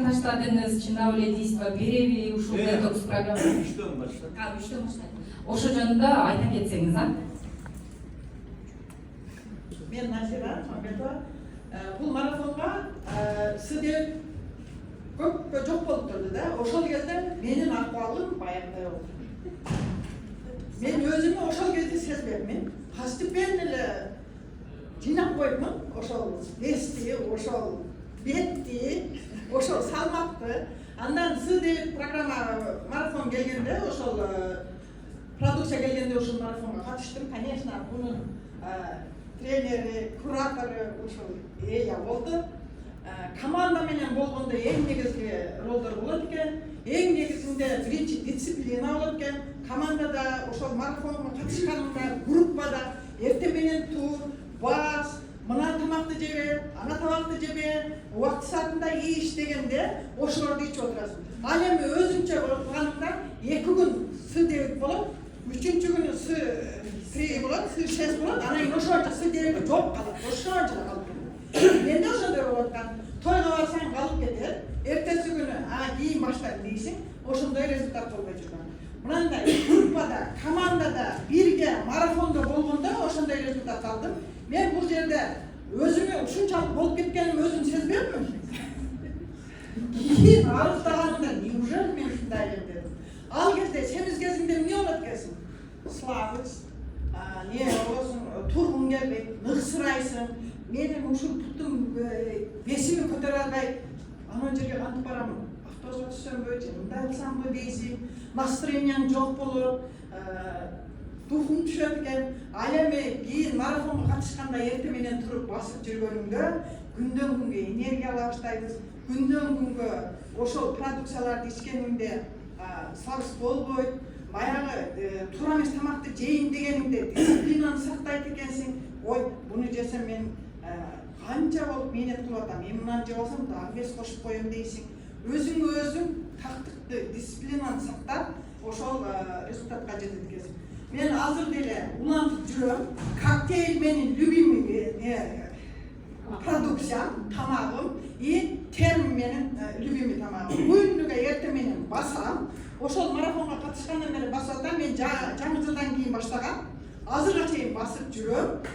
таштадыңыз, чындап эле дейсизби, береби ушул детокс программасы? 3-төн баштап. 3-төн баштайт. Ошо жөнүндө айта кетсеңиз, а? Мен Назира Мамбетова. Бул марафонго сиздер көп жок болуп турду да. Ошол кезде менин акыбалым баягыдай болду. Мен өзүмө ошол кезде сезбепмин. Постепенно эле жыйнап койдум. Ошол вести, ошол бетти, ошол салмакты. Андан сиздер программа марафон келгенде, ошол продукция келгенде ушул марафонго катыштым. Конечно, бунун тренери, куратору ушул эя болду. Команда менен болгондо эң негизги ролдор болот экен. Эң негизинде биринчи дисциплина болот экен. Командада ошол марафонго катышканымда группада эртең менен тур, бас, мына тамакты жебе, ана тамакты жебе, убакыт саатында иш дегенде ошолорду ичип отурасың. Ал эми өзүнчө кылганымда 2 күн С9 болот, 3-чү күнү С3 болот, С6 болот, анан кийин ошончо С9 жооп калат. Ошончо калып кетет. Менде ошондой болуп аткан. Тойго барсаң калып кетет. Эртеси күнү кийин баштайм дейсиң, ошондой результат болбой жүргөн. Мынандай группада, командада, бирге марафондо болгондо ошондой результат алдым. Мен бул жерде өзүмө ушунчалык болуп кеткеним өзүм сезбепмин. Кийин арыздаганымда неужели мен ушундай элем дедим. Ал кезде семиз кезиңде эмне болот экенсиң? Слабость, не болосуң, тургуң келбейт, ыксырайсың. Менин ушул буттум бесими көтөрө албай, анан жерге кантип барам? Автобуска түшсөмбү, же мындай кылсамбы дейсиң. Настроениең жок болот, духуң түшөт экен. Ал эми кийин марафонго катышканда эртең менен туруп басып жүргөнүңдө күндөн күнгө энергия ала баштайбыз. Күндөн күнгө ошол продукцияларды ичкениңде слабость болбойт. Баягы туура эмес тамакты жейин дегениңде дисциплинаны сактайт экенсиң. Ой, буну жесем мен канча болуп мээнет кылып атам, мен мынаны жеп алсам дагы вес кошуп коем дейсиң. Өзүңө өзүң тактыкты, дисциплинаны сактап, ошол результатка жетет экенсиң. Мен азыр деле улантып жүрөм. Коктейль менин любимый продукциям, тамагым и терм менин любимый тамагым. Күнүгө эртең менен басам. Ошол марафонго катышкандан бери басып атам. Мен жаңы жылдан кийин баштагам. Азырга чейин басып жүрөм.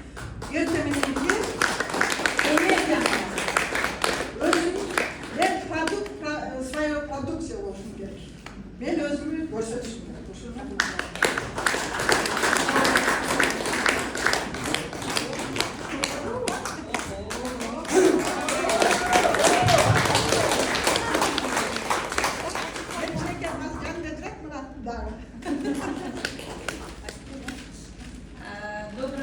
Эртең менен энергия өзүм свое продукция болушум керек. Мен өзүмү көрсөтүшүм керек. Ушуну